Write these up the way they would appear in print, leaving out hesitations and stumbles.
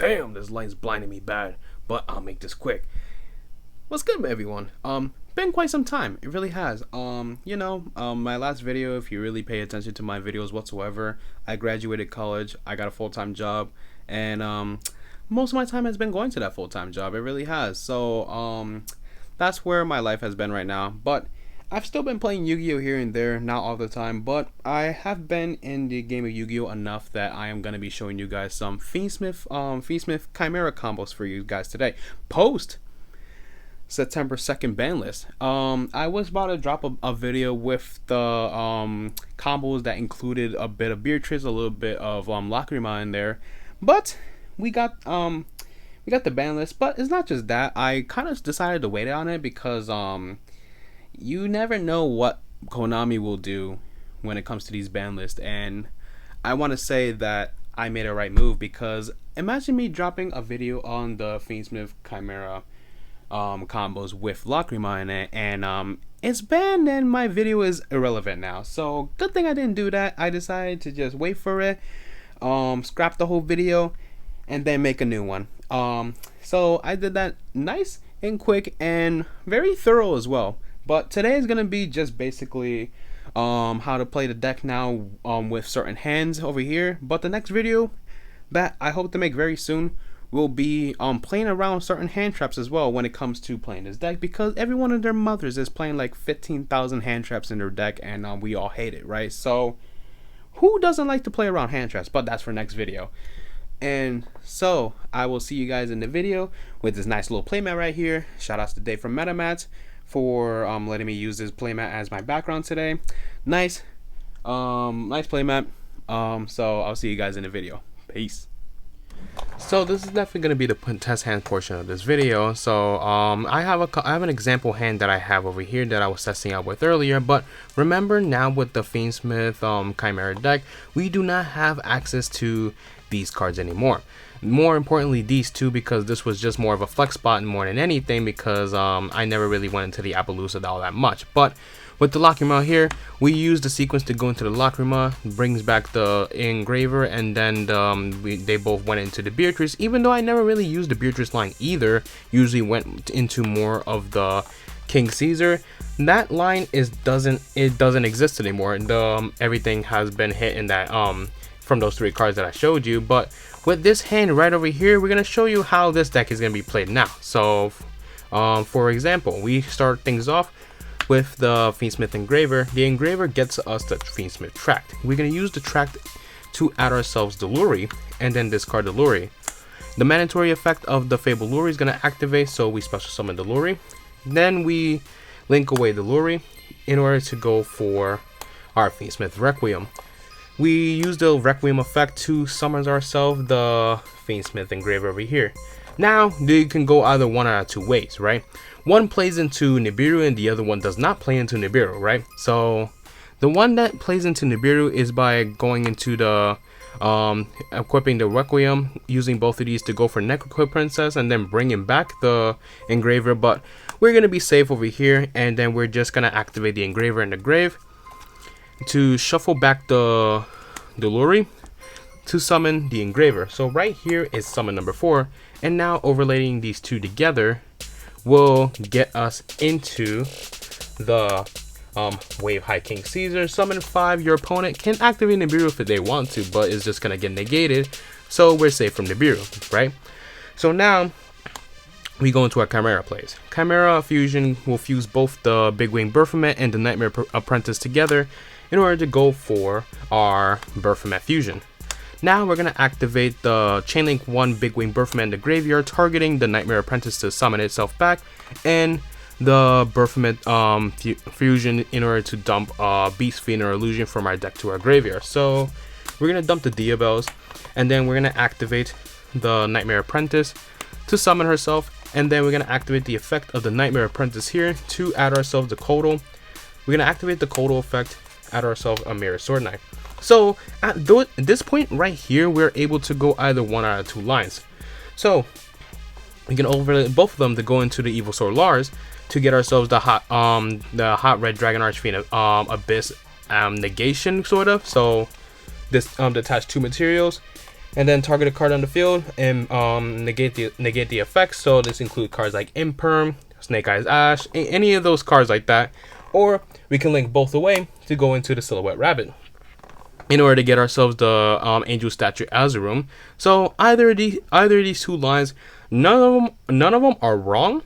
Damn, this light's blinding me bad, but I'll make this quick. What's good, everyone? Been quite some time. It really has. My last video, if you really pay attention to my videos whatsoever, I graduated college, I got a full-time job, and most of my time has been going to that full-time job. It really has. So that's where my life has been right now. But I've still been playing Yu-Gi-Oh here and there, not all the time, but I have been in the game of Yu-Gi-Oh enough that I am gonna be showing you guys some Fiendsmith Chimera combos for you guys today. Post September 2nd ban list. I was about to drop a video with the combos that included a bit of Beatrice, a little bit of Lacrima in there, but we got the ban list. But it's not just that. I kind of decided to wait on it because you never know what Konami will do when it comes to these ban lists, and I want to say that I made a right move, because imagine me dropping a video on the Fiendsmith Chimera combos with Lacrima in it, and it's banned and my video is irrelevant now. So good thing I didn't do that. I decided to just wait for it, scrap the whole video, and then make a new one. So I did that nice and quick and very thorough as well. But today is gonna be just basically how to play the deck now with certain hands over here. But the next video that I hope to make very soon will be playing around certain hand traps as well when it comes to playing this deck, because every one of their mothers is playing like 15,000 hand traps in their deck, and we all hate it, right? So who doesn't like to play around hand traps? But that's for next video. And so I will see you guys in the video with this nice little playmat right here. Shout outs to Dave from MetaMats for letting me use this playmat as my background today. Nice playmat. So I'll see you guys in the video. Peace. So this is definitely going to be the test hand portion of this video. So I have an example hand that I have over here that I was testing out with earlier. But remember, now with the Fiendsmith Chimera deck, we do not have access to these cards anymore. More importantly, these two, because this was just more of a flex spot more than anything, because I never really went into the Appaloosa all that much. But with the Lacrima here, we use the sequence to go into the Lacrima, brings back the engraver, and then they both went into the Beatrice. Even though I never really used the Beatrice line either, usually went into more of the King Caesar. That line doesn't exist anymore. Everything has been hit in that from those three cards that I showed you. But with this hand right over here, we're gonna show you how this deck is gonna be played now. So for example, we start things off with the Fiendsmith engraver. The engraver gets us the Fiendsmith tract. We're gonna use the tract to add ourselves the Luri, and then discard the Luri. The mandatory effect of the Fable Luri is gonna activate, so we special summon the Luri. Then we link away the Luri in order to go for our Fiendsmith Requiem. We use the Requiem effect to summon ourselves the Fiendsmith engraver over here. Now, you can go either one out of two ways, right? One plays into Nibiru and the other one does not play into Nibiru, right? So the one that plays into Nibiru is by going into the equipping the Requiem, using both of these to go for Necroquip Princess, and then bringing back the engraver. But we're gonna be safe over here, and then we're just gonna activate the engraver in the grave to shuffle back the Luri to summon the engraver. So right here is summon number 4, and now overlaying these two together will get us into the Wave High King Caesar. Summon 5. Your opponent can activate Nibiru if they want to, but it's just gonna get negated, so we're safe from Nibiru, right? So now we go into our Chimera plays. Chimera Fusion will fuse both the Big Wing Baphomet and the Nightmare Apprentice together in order to go for our Baphomet Fusion. Now we're going to activate the Chainlink 1 Big Wing Baphomet in the graveyard, targeting the Nightmare Apprentice to summon itself back, and the Baphomet Fusion in order to dump Beast Fiend or Illusion from our deck to our graveyard. So we're going to dump the Diabels, and then we're going to activate the Nightmare Apprentice to summon herself, and then we're going to activate the effect of the Nightmare Apprentice here to add ourselves the Kotal. We're going to activate the Kotal effect, add ourselves a Mirror Sword Knight. So at this point right here, we're able to go either one out of two lines. So we can overlay both of them to go into the Evil Sword Lars to get ourselves the hot red Dragon Archfiend Abyss negation, sort of. So this detach two materials, and then target a card on the field and negate the effects. So this includes cards like Imperm, Snake Eyes Ash, any of those cards like that. Or we can link both away to go into the Silhouette Rabbit in order to get ourselves the Angel Statue Azurum. So either of these two lines, none of them are wrong.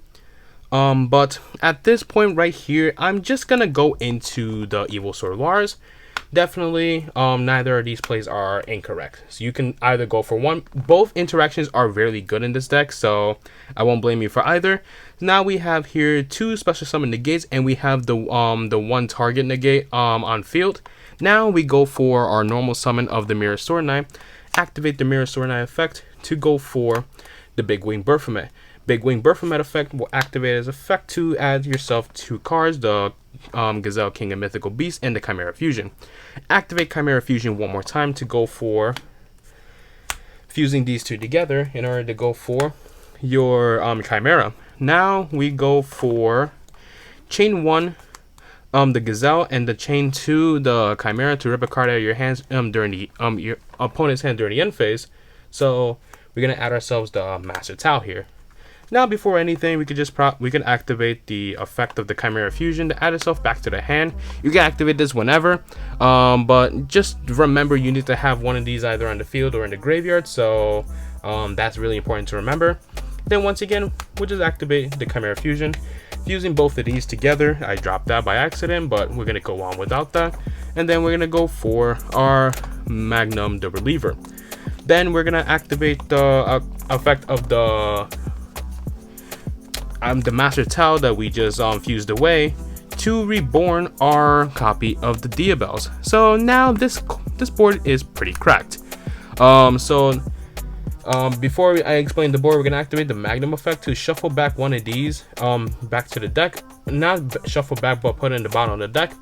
But at this point right here, I'm just gonna go into the Evilsaur Lars. Definitely, neither of these plays are incorrect. So you can either go for one. Both interactions are really good in this deck, so I won't blame you for either. Now we have here two special summon negates, and we have the one target negate on field. Now we go for our normal summon of the Mirror Sword Knight. Activate the Mirror Sword Knight effect to go for the Big Wing Baphomet. Big Wing Baphomet effect will activate as effect to add yourself 2 cards, the Gazelle, King of Mythical Beasts, and the Chimera Fusion. Activate Chimera Fusion one more time to go for fusing these two together in order to go for your Chimera. Now we go for chain 1, the Gazelle, and the chain 2, the Chimera, to rip a card out of your hands during the your opponent's hand during the end phase. So we're gonna add ourselves the Master Tao here. Now, before anything, we can activate the effect of the Chimera Fusion to add itself back to the hand. You can activate this whenever, but just remember you need to have one of these either on the field or in the graveyard. So that's really important to remember. Then once again, we'll just activate the Chimera Fusion, fusing both of these together. I dropped that by accident, but we're gonna go on without that. And then we're gonna go for our Magnum, the Reliever. Then we're gonna activate the effect of the Master Tao that we just fused away to reborn our copy of the Diabells. So now this board is pretty cracked. Before I explain the board, we're gonna activate the Magnum effect to shuffle back one of these back to the deck. Not shuffle back, but put it in the bottom of the deck.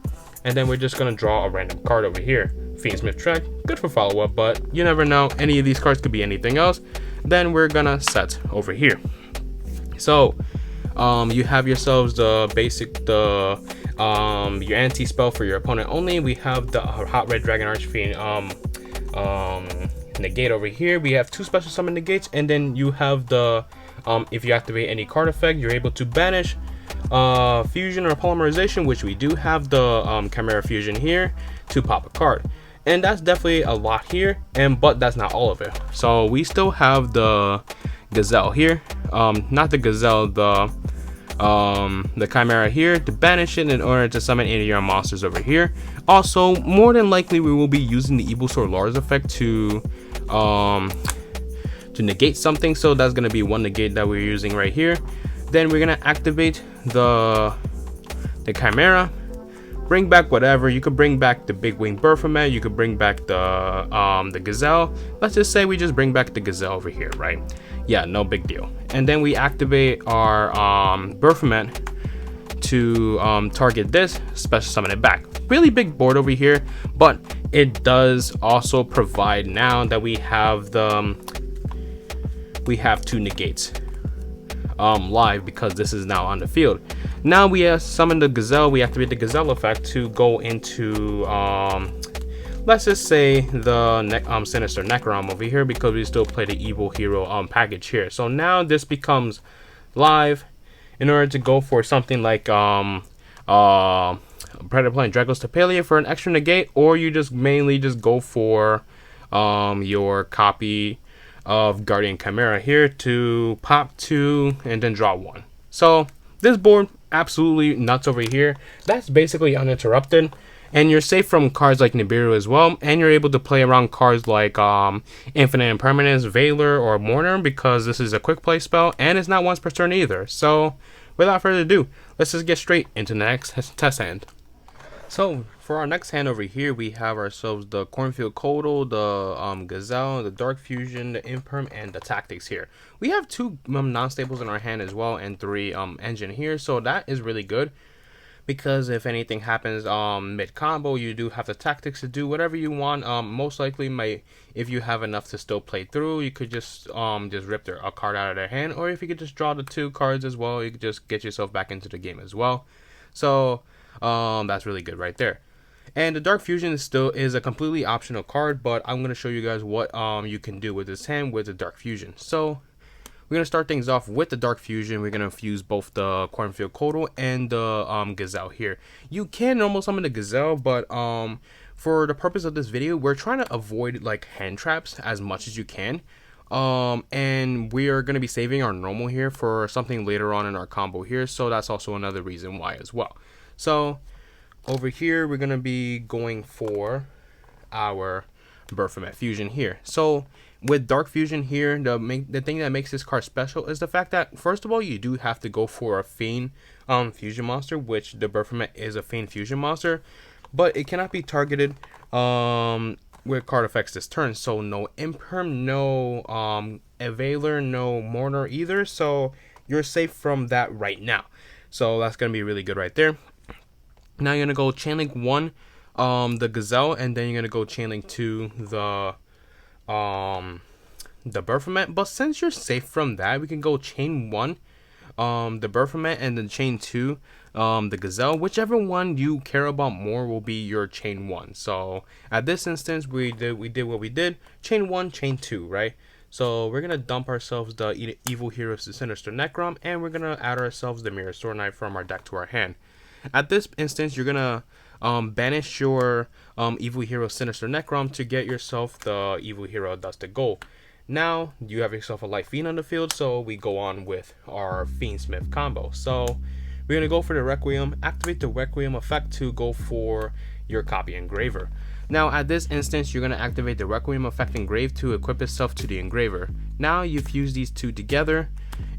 And then we're just gonna draw a random card over here. Fiendsmith Trek, good for follow-up, but you never know. Any of these cards could be anything else. Then we're gonna set over here. So you have yourselves the basic, your anti-spell for your opponent only. We have the Hot Red Dragon Archfiend negate over here. We have 2 special summon negates, and then you have the if you activate any card effect, you're able to banish fusion or polymerization, which we do have the Chimera Fusion here to pop a card. And that's definitely a lot here, but that's not all of it. So we still have the Gazelle here, not the Gazelle, the Chimera here, to banish it in order to summon any of your monsters over here. Also, more than likely we will be using the Evilsaur Lars effect to negate something, so that's gonna be one negate that we're using right here. Then we're gonna activate the Chimera, bring back whatever. You could bring back the Big Wing Baphomet, you could bring back the Gazelle. Let's just say we just bring back the Gazelle over here, right? Yeah, no big deal. And then we activate our Baphomet to target this, special summon it back. Really big board over here, but it does also provide, now that we have 2 negates live, because this is now on the field. Now we summon the Gazelle. We activate the Gazelle effect to go into let's just say the Sinister Necrom over here, because we still play the Evil Hero package here. So now this becomes live in order to go for something like Predator Playing Dragos Tapalia for an extra negate, or you just mainly just go for your copy of Guardian Chimera here to pop 2 and then draw 1. So this board absolutely nuts over here. That's basically uninterrupted, and you're safe from cards like Nibiru as well, and you're able to play around cards like Infinite Impermanence, Veiler, or Mourner, because this is a quick play spell and it's not once per turn either. So without further ado, let's just get straight into the next test hand. So for our next hand over here, we have ourselves the Cornfield Codal, the Gazelle, the Dark Fusion, the Imperm, and the Tactics here. We have 2 non-staples in our hand as well, and 3 engine here, so that is really good, because if anything happens mid-combo, you do have the Tactics to do whatever you want. Most likely, if you have enough to still play through, you could just rip a card out of their hand, or if you could just draw the 2 cards as well, you could just get yourself back into the game as well. So that's really good right there. And the Dark Fusion is a completely optional card, but I'm going to show you guys what you can do with this hand with the Dark Fusion. So we're going to start things off with the Dark Fusion. We're going to fuse both the Cornfield Kotal and the Gazelle here. You can normal summon the Gazelle, but for the purpose of this video, we're trying to avoid like hand traps as much as you can. And we are going to be saving our normal here for something later on in our combo here. So that's also another reason why as well. So over here, we're going to be going for our Baphomet Fusion here. So with Dark Fusion here, the thing that makes this card special is the fact that, first of all, you do have to go for a Fiend Fusion monster, which the Baphomet is a Fiend Fusion monster, but it cannot be targeted with card effects this turn. So no Imperm, no Eveiler, no Mourner either, so you're safe from that right now. So that's going to be really good right there. Now you're going to go Chainlink 1, the Gazelle, and then you're going to go Chainlink 2, the Baphomet. But since you're safe from that, we can go Chain 1, the Baphomet, and then Chain 2, the Gazelle. Whichever one you care about more will be your Chain 1. So at this instance, we did what we did. Chain 1, Chain 2, right? So we're going to dump ourselves the Evil Heroes, the Sinister Necrom, and we're going to add ourselves the Mirror Sword Knight from our deck to our hand. At this instance, you're going to banish your Evil Hero Sinister Necrom to get yourself the Evil Hero Dusted Gold. Now, you have yourself a Light Fiend on the field, so we go on with our Fiendsmith combo. So, we're going to go for the Requiem, activate the Requiem effect to go for your copy Engraver. Now, at this instance, you're going to activate the Requiem effect Engrave to equip itself to the Engraver. Now, you fuse these two together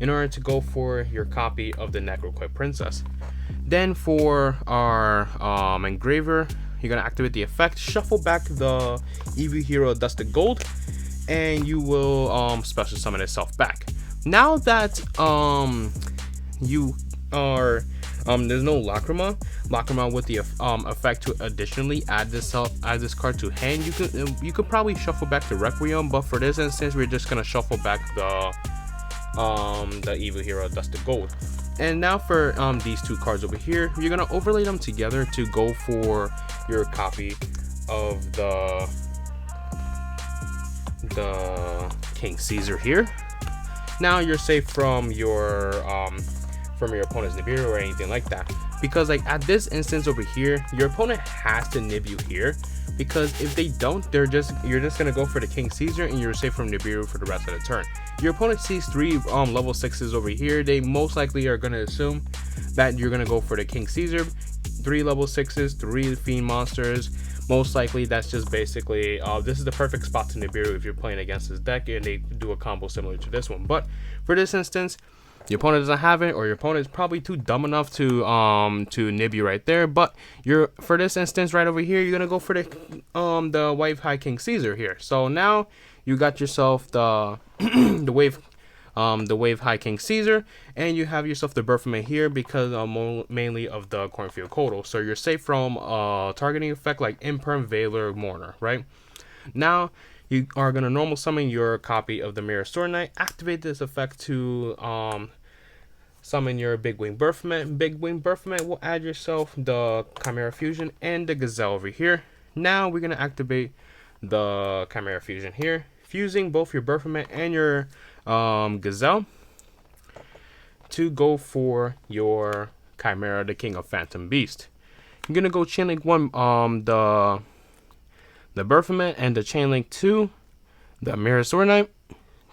in order to go for your copy of the Necroquip Princess. Then for our Engraver, you're going to activate the effect, shuffle back the Evil Hero Dusted Gold, and you will special summon itself back. Now that you are there's no Lacrima with the effect to additionally add this card to hand, you could probably shuffle back the Requiem, but for this instance, we're just gonna shuffle back the Evil Hero Dusted Gold. And now for these two cards over here, you're gonna overlay them together to go for your copy of the King Caesar here. Now you're safe from your opponent's Nibiru or anything like that, because like at this instance over here, your opponent has to nib you here, because if they don't, you're just gonna go for the King Caesar and you're safe from Nibiru for the rest of the turn. Your opponent sees 3 level 6s over here. They most likely are gonna assume that you're gonna go for the King Caesar, 3 level 6s, 3 Fiend monsters. Most likely that's just basically this is the perfect spot to Nibiru if you're playing against this deck and they do a combo similar to this one. But for this instance, your opponent doesn't have it, or your opponent is probably too dumb enough to nib you right there. But for this instance right over here, you're gonna go for the Wave High King Caesar here. So now you got yourself the the Wave High King Caesar, and you have yourself the Baphomet here because mainly of the Cornfield Kotal. So you're safe from targeting effect like Imperm, Veiler, Mourner, right? Now you are gonna normal summon your copy of the Mirror Sword Knight, activate this effect to summon your Big Wing Baphomet. Big Wing Baphomet will add yourself the Chimera Fusion and the Gazelle over here. Now we're gonna activate the Chimera Fusion here, fusing both your Baphomet and your Gazelle to go for your Chimera, the King of Phantom Beast. You're gonna go Chainlink 1, the Baphomet, and the Chainlink 2, the Mirror Sword Knight,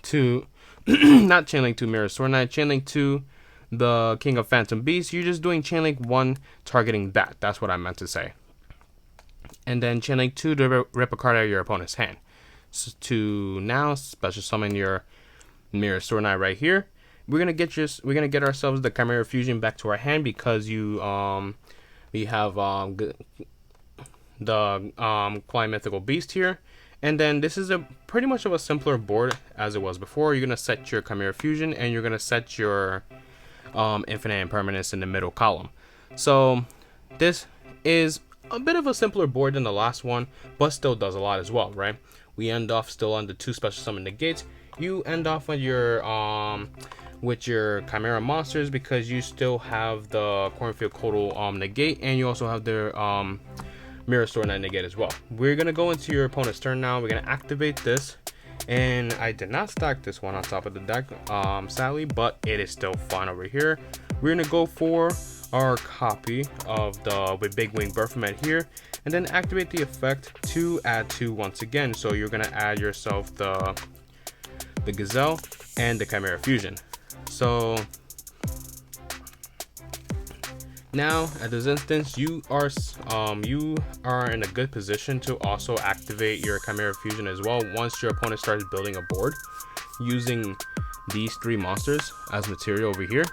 to not Chainlink 2 Mirror Sword Knight, Chainlink 2 the King of Phantom Beast. You're just doing Chainlink 1 targeting that. That's what I meant to say. And then Chainlink 2 to rip a card out of your opponent's hand. So to now special summon your Mirror Sword Knight right here. We're gonna get ourselves the Chimera Fusion back to our hand because we have the Quine Mythical Beast here. And then this is pretty much of a simpler board as it was before. You're gonna set your Chimera Fusion and you're gonna set your Infinite Impermanence in the middle column. So this is a bit of a simpler board than the last one, but still does a lot as well, right? We end off still on the 2 special summon negates. You end off with your Chimera monsters because you still have the Cornfield Kotal negate, and you also have the Mirror Sword Knight negate as well. We're gonna go into your opponent's turn now. We're gonna activate this, and I did not stack this one on top of the deck, sadly, but it is still fine over here. We're gonna go for our copy of the Big Wing Baphomet here, and then activate the effect to add 2 once again. So you're gonna add yourself the Gazelle and the Chimera Fusion. So now at this instance, you are in a good position to also activate your Chimera Fusion as well once your opponent starts building a board using these 3 monsters as material over here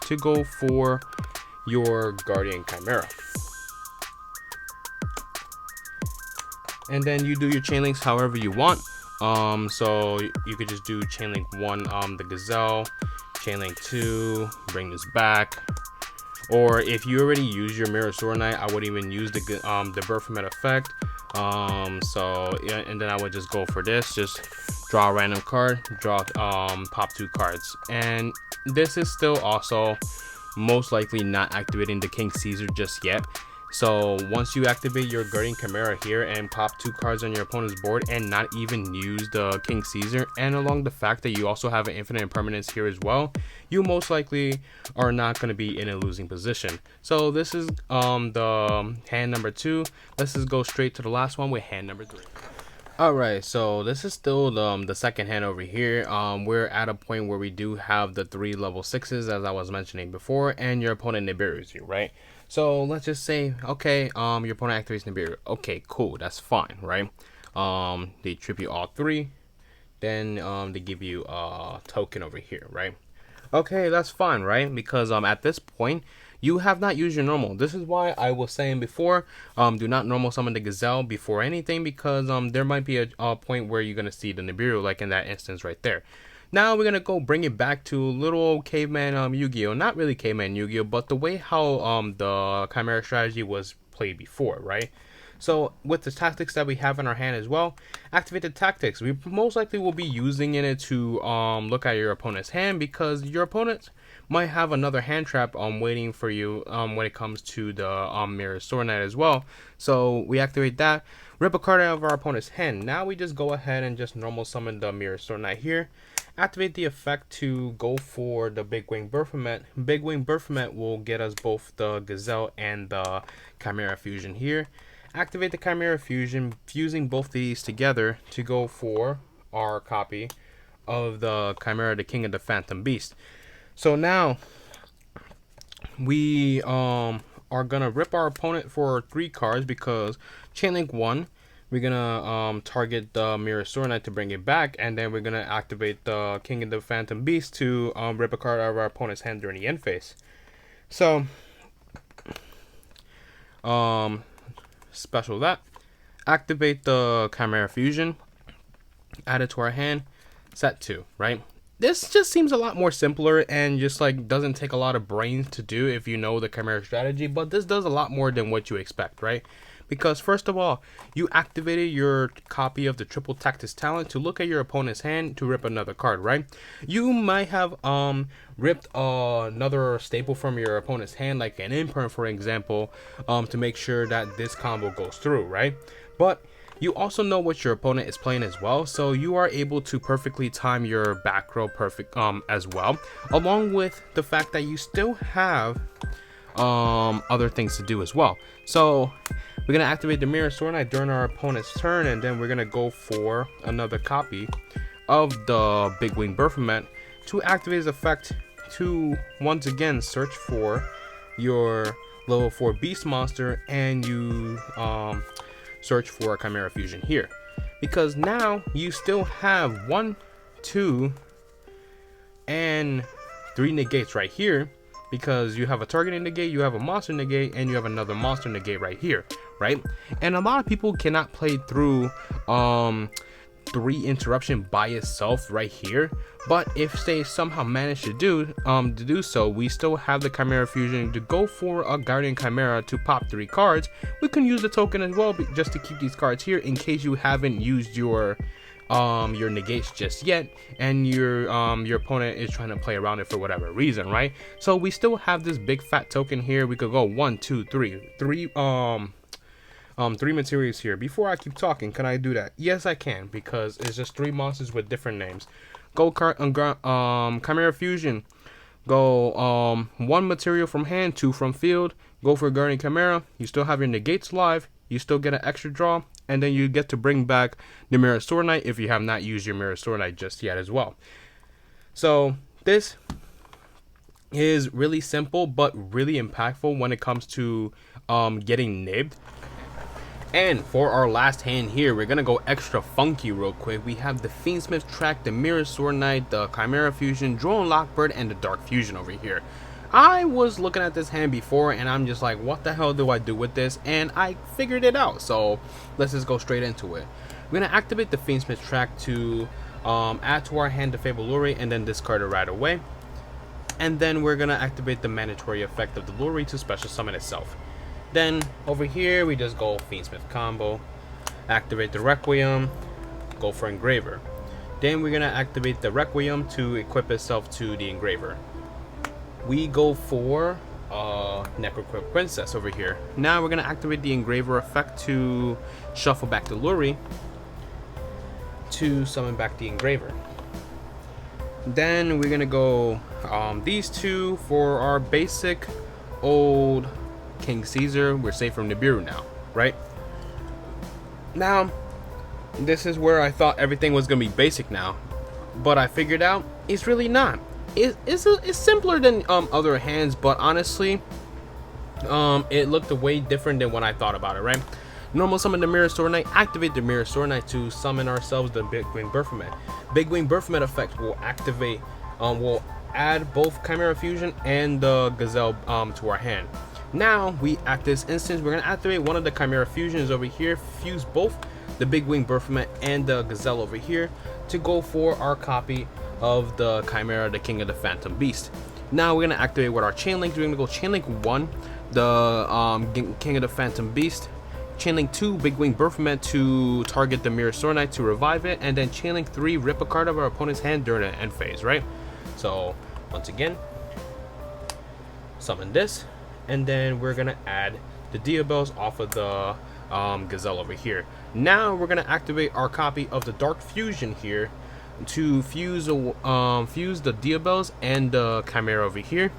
to go for your Guardian Chimera. And then you do your chain links however you want. So you could just do chain link 1, the Gazelle, chain link 2, bring this back. Or if you already use your Mirror Sword Knight, I wouldn't even use the Baphomet effect. So yeah, and then I would just go for this, just draw a random card, pop 2 cards. And this is still also most likely not activating the King Caesar just yet. So once you activate your Guardian Chimera here and pop 2 cards on your opponent's board and not even use the King Caesar, and along the fact that you also have an infinite impermanence here as well, you most likely are not going to be in a losing position. So this is the hand number 2. Let's just go straight to the last one with hand number 3. Alright, so this is still the second hand over here. We're at a point where we do have the 3 level 6s as I was mentioning before, and your opponent Nibiru you, right? So let's just say, okay, your opponent activates Nibiru. Okay, cool, that's fine, right? They trip you all 3, then they give you a token over here, right? Okay, that's fine, right? Because at this point, you have not used your normal. This is why I was saying before, do not normal summon the Gazelle before anything, because there might be a point where you're gonna see the Nibiru, like in that instance right there. Now we're gonna go bring it back to little old caveman Yu-Gi-Oh! Not really caveman Yu-Gi-Oh! But the way how the Chimera strategy was played before, right? So with the tactics that we have in our hand as well, activate the tactics. We most likely will be using it to look at your opponent's hand, because your opponent might have another hand trap waiting for you when it comes to the Mirror Sword Knight as well. So we activate that, rip a card out of our opponent's hand. Now we just go ahead and just normal summon the Mirror Sword Knight here. Activate the effect to go for the Big Wing Baphomet. Big Wing Baphomet will get us both the Gazelle and the Chimera Fusion here. Activate the Chimera Fusion, fusing both of these together to go for our copy of the Chimera, the King of the Phantom Beast. So now we are gonna rip our opponent for 3 cards, because chain link 1, we're gonna target the Mirror Sword Knight to bring it back, and then we're gonna activate the King of the Phantom Beast to rip a card out of our opponent's hand during the end phase. So special that, activate the Chimera Fusion, add it to our hand, set 2, right? This just seems a lot more simpler and just like doesn't take a lot of brains to do if you know the Chimera strategy, but this does a lot more than what you expect, right? Because first of all, you activated your copy of the Triple Tactics talent to look at your opponent's hand to rip another card, right? You might have ripped another staple from your opponent's hand, like an imperm for example, to make sure that this combo goes through, right? But you also know what your opponent is playing as well, so you are able to perfectly time your back row perfect as well, along with the fact that you still have other things to do as well. So we're gonna activate the Mirror Sword Knight during our opponent's turn, and then we're gonna go for another copy of the Big Wing Baphomet to activate his effect to once again search for your level 4 beast monster, and you search for a Chimera Fusion here, because now you still have 1, 2, and 3 negates right here, because you have a targeting negate, you have a monster negate, and you have another monster negate right here, right? And a lot of people cannot play through 3 interruption by itself right here, but if they somehow manage to do so, we still have the Chimera Fusion to go for a Guardian Chimera to pop 3 cards. We can use the token as well, just to keep these cards here in case you haven't used your negates just yet, and your opponent is trying to play around it for whatever reason, right? So we still have this big fat token here. We could go 1, 2, 3 three materials here. Before I keep talking, can I do that? Yes, I can, because it's just three monsters with different names. Go Chimera Fusion. Go one material from hand, two from field. Go for Guardian Chimera. You still have your negates live. You still get an extra draw, and then you get to bring back the Mirror Sword Knight if you have not used your Mirror Sword Knight just yet as well. So this is really simple but really impactful when it comes to getting nibbed. And for our last hand here, we're gonna go extra funky real quick. We have the Fiendsmith track, the Mirror Sword Knight, the Chimera Fusion, Drone Lockbird, and the Dark Fusion over here. I was looking at this hand before and I'm just like, what the hell do I do with this? And I figured it out, so let's just go straight into it. We're gonna activate the Fiendsmith track to add to our hand the Fable Lure and then discard it right away. And then we're gonna activate the mandatory effect of the Lure to special summon itself. Then over here we just go Fiendsmith combo, activate the Requiem, go for Engraver. Then we're gonna activate the Requiem to equip itself to the Engraver. We go for Necroquip Princess over here. Now we're gonna activate the Engraver effect to shuffle back the Lure to summon back the Engraver. Then we're gonna go these two for our basic old King Caesar. We're safe from Nibiru now, right? Now, this is where I thought everything was gonna be basic now, but I figured out it's really not. It's simpler than other hands, but honestly, it looked way different than what I thought about it, right? Normal summon the Mirror Sword Knight, activate the Mirror Sword Knight to summon ourselves the Big Wing Baphomet. Big Wing Baphomet effect will activate, will add both Chimera Fusion and the Gazelle to our hand. Now we at this instance, we're gonna activate one of the Chimera Fusions over here, fuse both the Big Wing Baphomet and the Gazelle over here to go for our copy of the Chimera, the King of the Phantom Beast. Now we're gonna activate with our chain link. We're gonna go chain link 1, the King of the Phantom Beast. Chain link 2, Big Wing Baphomet to target the Mirror Sword Knight to revive it, and then chain link 3, rip a card of our opponent's hand during the end phase, right? So once again, summon this, and then we're gonna add the Diabels off of the Gazelle over here. Now we're gonna activate our copy of the Dark Fusion here to fuse the Diabels and the Chimera over here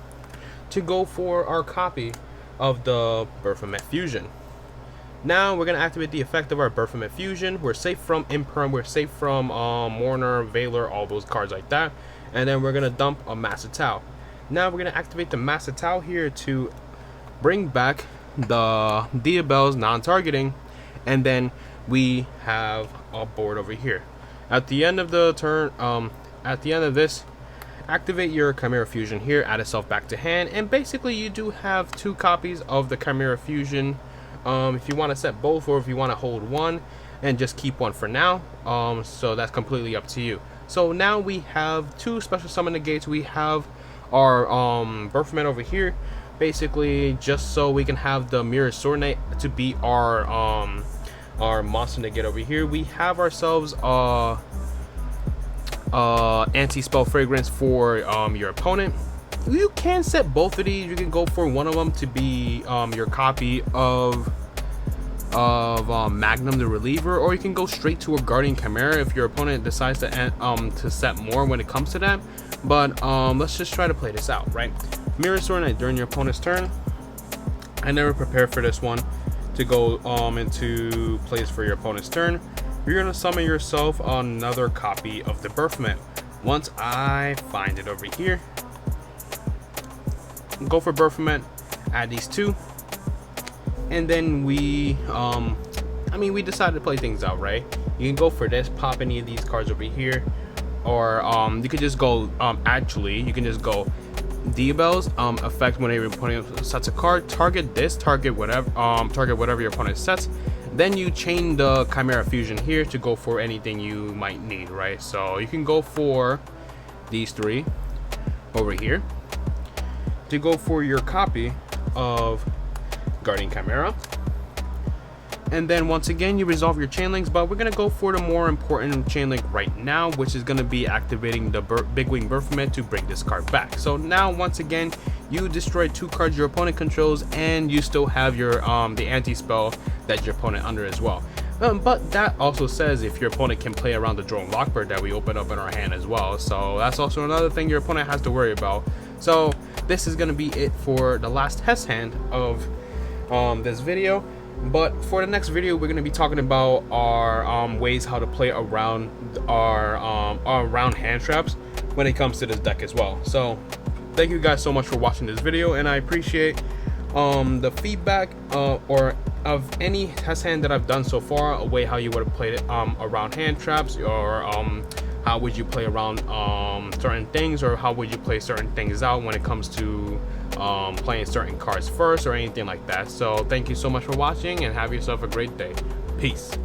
to go for our copy of the Baphomet Fusion. Now we're gonna activate the effect of our Baphomet Fusion. We're safe from Imperm, we're safe from Mourner, Veiler, all those cards like that. And then we're gonna dump a Master Tau. Now we're gonna activate the Master Tau here to bring back the Diabels non-targeting, and then we have a board over here. At the end of the turn, at the end of this, activate your Chimera Fusion here, add itself back to hand, and basically you do have 2 copies of the Chimera Fusion. If you want to set both, or if you want to hold one and just keep one for now, so that's completely up to you. So now we have 2 special summon negates. We have our Baphomet over here, basically just so we can have the Mirror Sword Knight to be our monster negate over here. We have ourselves anti-spell fragrance for your opponent. You can set both of these. You can go for one of them to be your copy of Magnum the Reliever, or you can go straight to a Guardian Chimera if your opponent decides to set more when it comes to that. But let's just try to play this out, right? Mirror Sword Knight during your opponent's turn. I never prepared for this one to go into place for your opponent's turn. You're gonna summon yourself another copy of the Baphomet. Once I find it over here, go for Baphomet, add these 2, and then we we decided to play things out, right? You can go for this, pop any of these cards over here, or you could just go actually you can just go Diabels effect whenever your opponent sets a card, target this, target whatever your opponent sets. Then you chain the Chimera Fusion here to go for anything you might need, right? So you can go for these 3 over here to go for your copy of Guardian Chimera. and then once again you resolve your chain links. But we're gonna go for the more important chain link right now, which is gonna be activating the Big Wing Berthometh to bring this card back. So now once again you destroy 2 cards your opponent controls, and you still have your the anti-spell that your opponent under as well. But that also says if your opponent can play around the drone Lockbird that we open up in our hand as well, so that's also another thing your opponent has to worry about. So this is gonna be it for the last test hand of this video. But for the next video, we're going to be talking about our ways how to play around our round hand traps when it comes to this deck as well. So thank you guys so much for watching this video, and I appreciate the feedback or of any test hand that I've done so far, a way how you would have played it around hand traps, or how would you play around certain things, or how would you play certain things out when it comes to playing certain cards first or anything like that. So thank you so much for watching, and have yourself a great day. Peace.